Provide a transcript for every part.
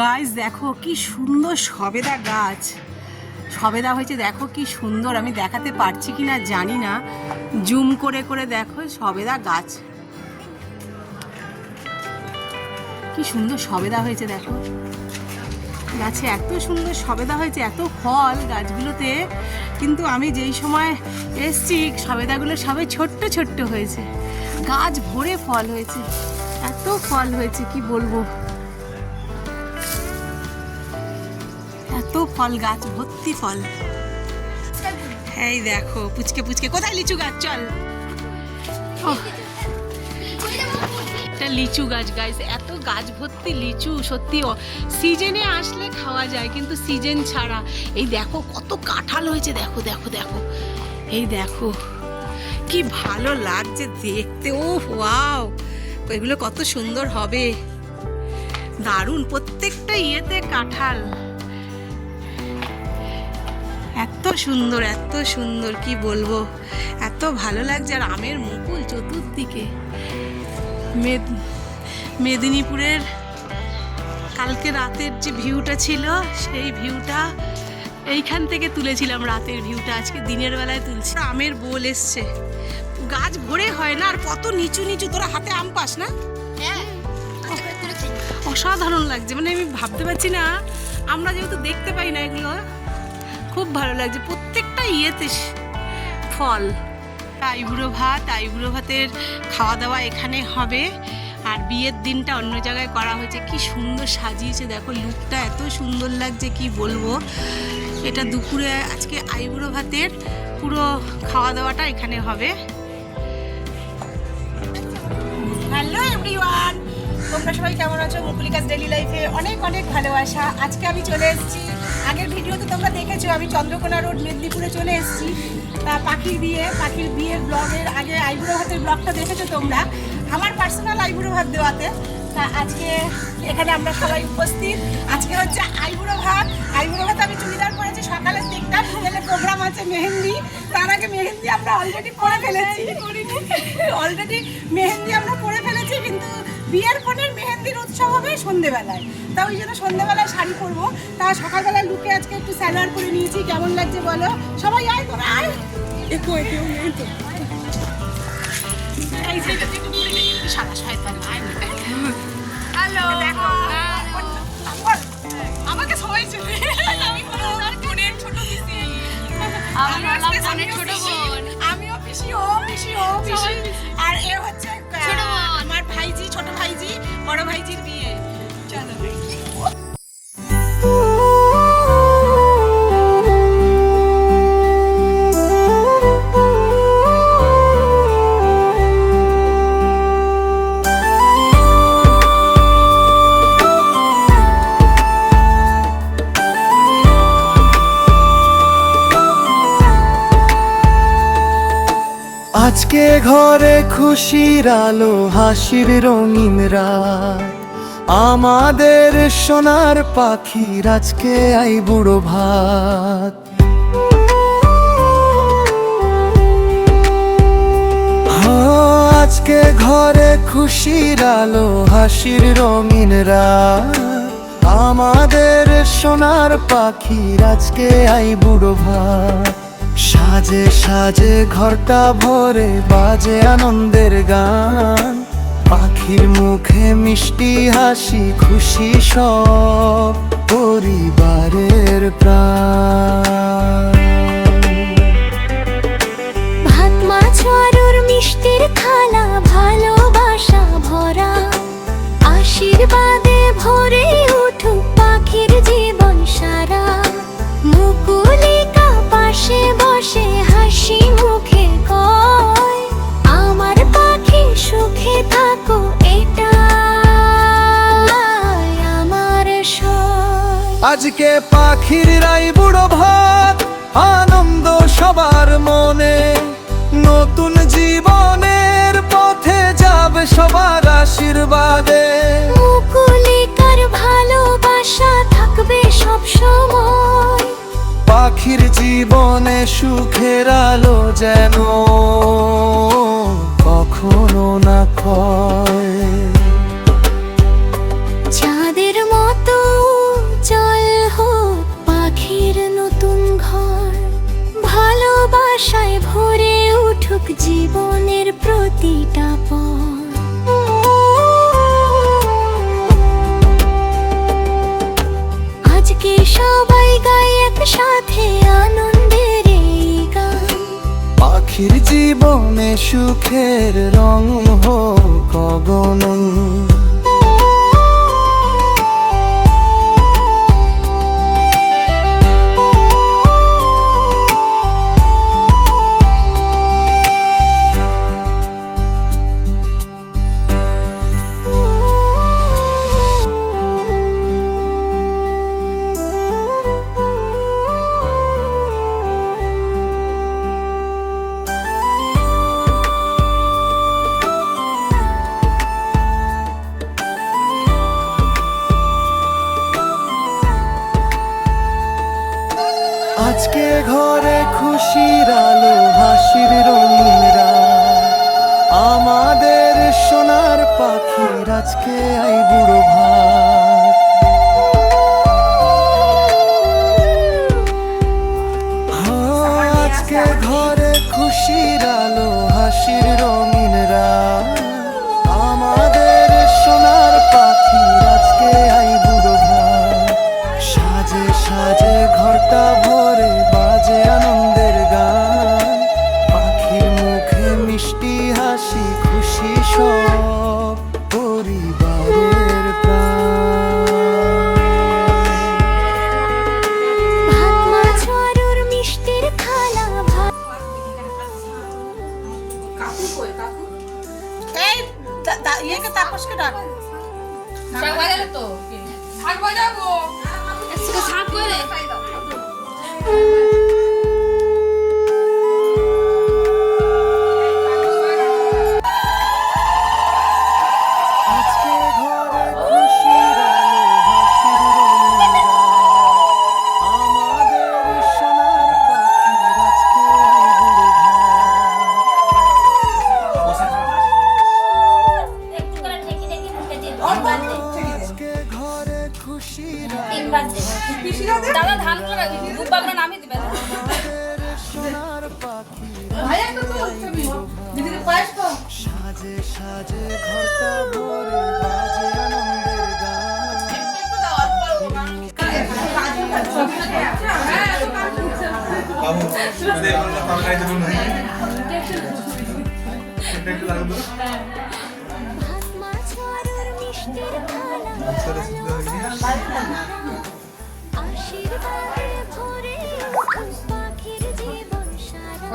গাছ দেখো কি সুন্দর সবেদা গাছ, সবেদা হয়েছে দেখো কি সুন্দর। আমি দেখাতে পারছি কি না জানি না, জুম করে করে দেখো সবেদা গাছ কি সুন্দর সবেদা হয়েছে দেখো। গাছে এত সুন্দর সবেদা হয়েছে, এত ফল গাছগুলোতে, কিন্তু আমি যেই সময় এসছি সবেদাগুলো সবাই ছোট্ট ছোট্ট হয়েছে, গাছ ভরে ফল হয়েছে, এত ফল হয়েছে কি বলবো, এত ফল, গাছ ভর্তি ফল। এই দেখো পুচকে পুচকে, কোথায় লিচু গাছ, চল। এটা লিচু গাছ গাইস, এত গাছ ভর্তি লিচু, সত্যি সিজনে আসলে খাওয়া যায়, কিন্তু সিজন ছাড়া এই দেখো কত কাঁঠাল হয়েছে, দেখো দেখো দেখো, এই দেখো কি ভালো লাগছে দেখতে। ও ওয়াও, এগুলো কত সুন্দর হবে, দারুণ, প্রত্যেকটা ইয়েতে কাঁঠাল, এত সুন্দর এত সুন্দর কি বলবো, এত ভালো লাগছে। আর আমের মুকুল চতুর্দিকে। মেদিনীপুরের কালকে রাতের যে ভিউটা ছিল, সেই ভিউটা এইখান থেকে তুলেছিলাম, রাতের ভিউটা আজকে দিনের বেলায় তুলছি। আমের বোল এসছে, গাছ ভরে হয় না, আর কত নিচু নিচু, তোরা হাতে আম পাস না? অসাধারণ লাগছে, মানে আমি ভাবতে পারছি না, আমরা যেহেতু দেখতে পাই না এগুলো, খুব ভালো লাগছে প্রত্যেকটা ইয়েতে ফল। আইবুড়ো ভাত, আইবুড়ো ভাতের খাওয়া দাওয়া এখানে হবে, আর বিয়ের দিনটা অন্য জায়গায় করা হয়েছে। কি সুন্দর সাজিয়েছে দেখো, লুকটা এত সুন্দর লাগছে কি বলবো। এটা দুপুরে আজকে আইবুড়ো ভাতের পুরো খাওয়া দাওয়াটা এখানে হবে। হ্যালো এভরিওয়ান, তোমরা সবাই কেমন আছো? মুকুলিকাস ডেইলি লাইফে অনেক অনেক ভালোবাসা। আজকে আমি চলে এসেছি, আগের ভিডিওতে তোমরা দেখেছো, আমি চন্দ্রকোনা রোড মেদিনীপুরে চলে এসেছি। পাখির বিয়ের ব্লগের আগে আইবুড়ো ভাতের ব্লগটা দেখেছো তোমরা, আমার পার্সোনাল আইবুড়ো ভাত দেওয়াতে। তা আজকে এখানে আমরা সবাই উপস্থিত। আজকে হচ্ছে আইবুড়ো ভাত। আইবুড়ো ভাত আমি চুড়িদার পরেছি, সকালের দিকটা বিকেলে প্রোগ্রাম আছে মেহেন্দি, তার আগে মেহেন্দি আমরা অলরেডি পরে ফেলেছি, অলরেডি মেহেন্দি আমরা পরে ফেলেছি, কিন্তু বিয়ের কোণের মেহেন্দির উৎসব হবে সন্ধেবেলায়। তা ওই জন্য সন্ধেবেলায় শাড়ি পরবো, তা সকালবেলায় লুকে আজকে একটু স্যালোয়ার করে নিয়েছি। কেমন লাগছে বলো সবাই? আয় তোরা আয়, কেউ নেই তো, এই যে সাদা শয়তান। হ্যালো, আমাকে সবাই চেনে, আমি বোনের ছোট পিসি, আমিও পিসি, ও পিসি, ও পিসি, আর এ হচ্ছে আমার ভাইজি, ছোট ভাইজি, বড় ভাইজির বিয়ে। চলো আজকে ঘরে খুশির আলো, হাসির রঙিন রাত, আমাদের সোনার পাখির আজকে আইবুড়ো ভাত। আজকে ঘরে খুশির আলো, হাসির রঙিন রাত, আমাদের সোনার পাখির আজকে আইবুড়ো ভাত। সাজে সাজে ঘরটা ভরে বাজে আনন্দের গান, পাখির মুখে মিষ্টি হাসি, খুশি সব পরিবারের প্রাণ। ভাত মাছ আরুর মিষ্টির থালা, ভালোবাসা ভরা, আশীর্বাদে ভরে উঠুক পাখির জীবন সারা। মুকুলিকা পাশে বসে হাসি মুখে কয়, আমার পাখি সুখে থাকো, এটাই আমার সয়। আজকে পাখির আইবুড়ো ভাত, আনন্দ সবার মনে, নতুন জীবনের পথে যাবে সবার আশীর্বাদে। মুকুলিকার ভালোবাসা থাকবে সব সময়, পাখির জীবনে সুখের আলো যেন কখনো না ক্ষয়। চাঁদের মতো জীবনে সুখের রং হোক অগণন। আজকে ঘরে খুশির আলো হাসির রঙিন রাত, আমাদের সোনার পাখির আজকে আই বুড়ো ভাত। আজকে ঘরে খুশির আলো হাসির রঙিন রাত, আমাদের সোনার পাখির আজকে আই বুড়ো ভাত। সাজে সাজে ঘরটা ভরে বাজে আনন্দের গান, পাখির মুখে মিষ্টি হাসি খুশি সব পরিবারের প্রাণ। ভাত মাছ আলুর মিষ্টির থালা ভাত এই ইয়েকে তাপসকে ডাক। শাক বাজারে তো শাক বাজাবো আজকে শাক করে আজকে ঘরে খুশির আলো হাসির রঙিন রাত, আমাদের সোনার পাখির আজকে আই বুড়ো ভাত। একটু করে ঠেকি ঠেকি মুখে দিয়ে আজকে ঘরে খুশির তিন বাজে দাদা ধান করে দুব্বা করে নামিয়ে দিবে আমাদের সোনার পাখির ভাই একটা তো দিদির পায়েস তো সাজে সাজে ঘরটা ভরে বাজে আনন্দের গান। একটু দাও অল্প অল্প বাবু যদি আমরা তরকারি দেবো না এটা একটু লাগবে ভাত মাছ আলুর মিষ্টির থালা আচ্ছা সিদ্ধ হয়ে গেছে আশীর্বাদে ভরে উঠুক পাখির জীবন সারা।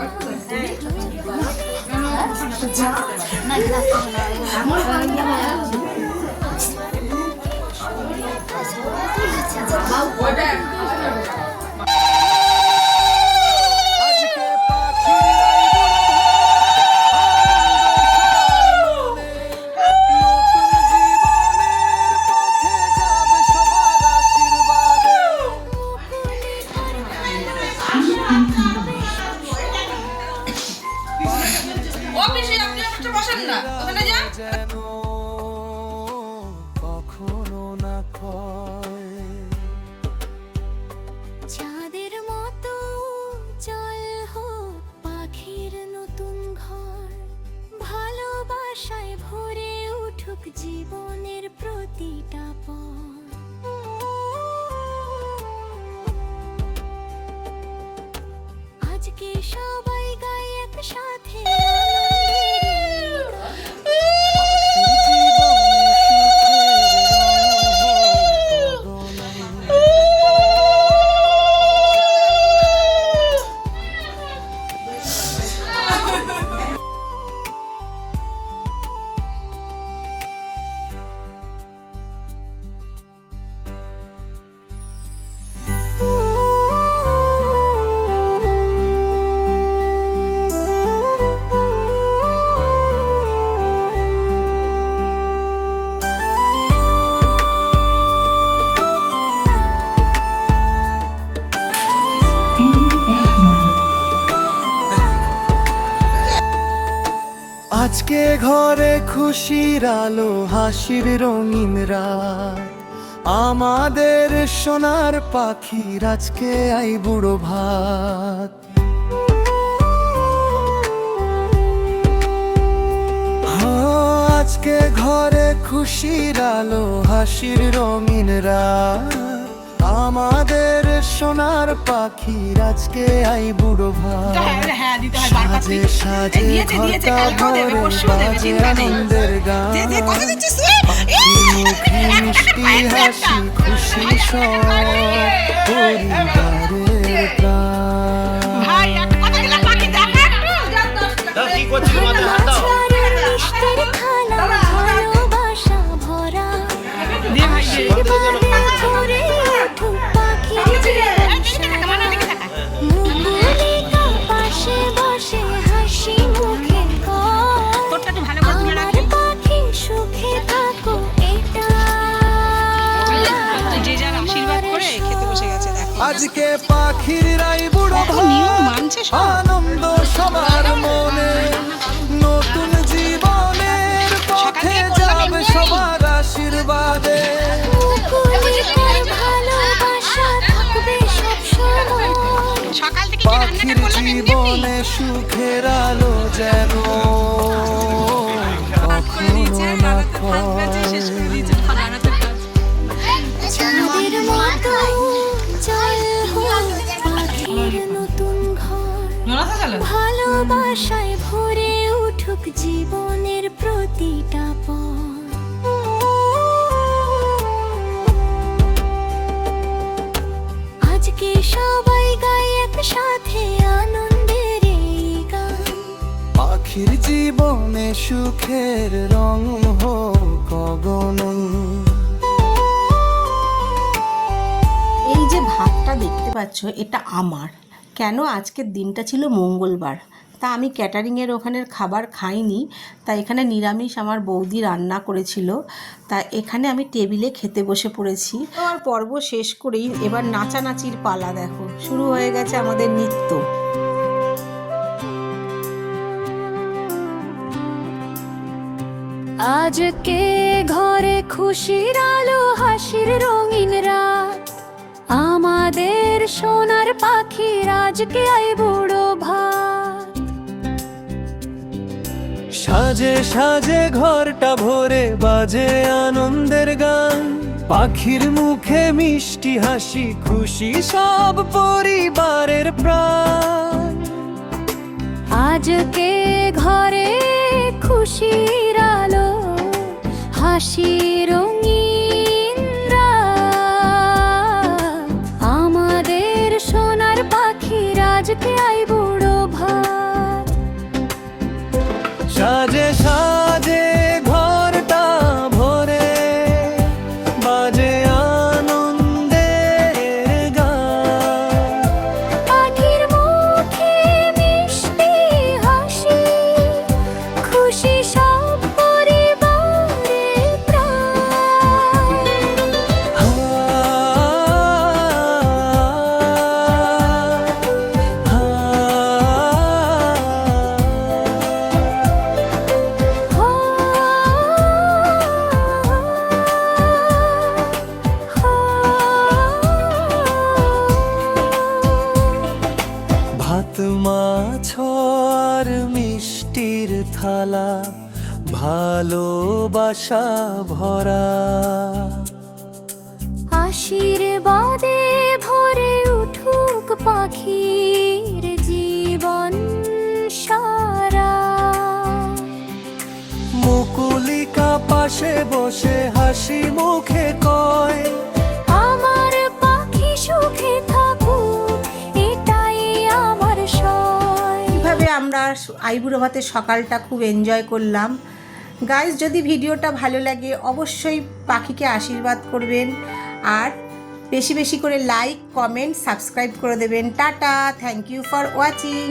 আজকে পাখির নতুন জীবনের পথে যাবে সবার আশীর্বাদে। অফিসে আপনি অফিসে বসেন না ওখানে যান যেন কখনো না ক্ষয়। চাঁদের মতো জল হোক পাখির নতুন ঘর, ভালোবাসায় ভরে উঠুক জীবনের প্রতিটা পথ। আজকে সবাই গায় একসাথে আনন্দের গান। জীবনে সুখের রং হোক অগণন। আজকে ঘরে খুশির আলো হাসির রঙিন রাত, আমাদের সোনার পাখির আজকে আই বুড়ো ভাত। আজকে ঘরে খুশির আলো হাসির রঙিন রাত, আমাদের সোনার পাখি আজকে আই বুড়ো ভাই হ্যাঁ দিতে হয় বার করতে। সাজে সাজে এই দিয়েছে দিয়েছে ঘরটা কালকেও দেবে ভরে পরশুও দেবে বাজে চিন্তা নেই। আনন্দের গান দে দে কত দিচ্ছিস তুই? মুখে মিষ্টি হাসি খুশি সব পরিবারের প্রাণ ভাই একটা কথা দিলাম বাকি দেখা একটু। মাছলারের মিষ্টির থালা ভালোবাসা ভরা আশীর্বাদে ভরে উঠুক পাখির জীবন। মুকুলিকা পাশে বসে হাসি মুখে কয়, তোরটা একটু ভালো করে তুলে আমার রাখবি। পাখি সুখে থাকো এটা যে যার আশীর্বাদ করে খেতে বসে গেছে দেখো। আজকে পাখির রাই বুড়ো কত নিয়ম ভাই মানছে সব। আনন্দ সবার মনে নতুন জীবনের পথে যাবে সবার আশীর্বাদে মুকুলিকার ভালোবাসা থাকবে সবসময়। সকাল থেকে কি রান্নাটা পাখির করলাম এমনি এমনি? জীবনে সুখের আলো যেন কখনো না ক্ষয় চাঁদের মতো জল হোক পাখির নতুন ঘর, ভালোবাসায় ভরে উঠুক জীবনের প্রতিটা পথ। আজকে সবাই গায় একসাথে আনন্দের এই গান। পাখির জীবনে সুখের রং হোক গগন এই যে ভাতটা দেখতে পাচ্ছ এটা আমার। কেন আজকের দিনটা ছিল মঙ্গলবার, তা আমি ক্যাটারিংয়ের ওখানের খাবার খাইনি, তা এখানে নিরামিষ আমার বৌদি রান্না করেছিল, তা এখানে আমি টেবিলে খেতে বসে পড়েছি। আর পর্ব শেষ করেই এবার নাচানাচির পালা দেখো শুরু হয়ে গেছে আমাদের নৃত্য। আজকে ঘরে খুশির আলো হাসির রঙিন রাত, আমাদের সোনার পাখির আজকে আই বুড়ো ভাত। সাজে সাজে ঘরটা ভরে বাজে আনন্দের গান পাখির মুখে মিষ্টি হাসি খুশি সব পরিবারের প্রাণ আজকে ঘরে খুশির আলো হাসি রঙিন রাত, আমাদের সোনার পাখির আজকে আই বুড়ো ভাত। সাজে সাজে ঘরটা ভরে বাজে আনন্দের গান পাখির মুখে মিষ্টি হাসি খুশি সব পরিবারের প্রাণ। ভাত মাছ আর মিষ্টির থালা ভালোবাসা ভরা আশীর্বাদে ভরে উঠুক পাখির জীবন সারা। মুকুলিকা পাশে বসে হাসি মুখে কয় আমার পাখি সুখে থাকুক এটাই আমার সয়। এইভাবে আমরা আইবুড়ো ভাতের সকালটা খুব এনজয় করলাম। গাইস, যদি ভিডিওটা ভালো লাগে অবশ্যই পাখিকে আশীর্বাদ করবেন আর বেশি বেশি করে লাইক কমেন্ট সাবস্ক্রাইব করে দেবেন। Tata, thank you for watching.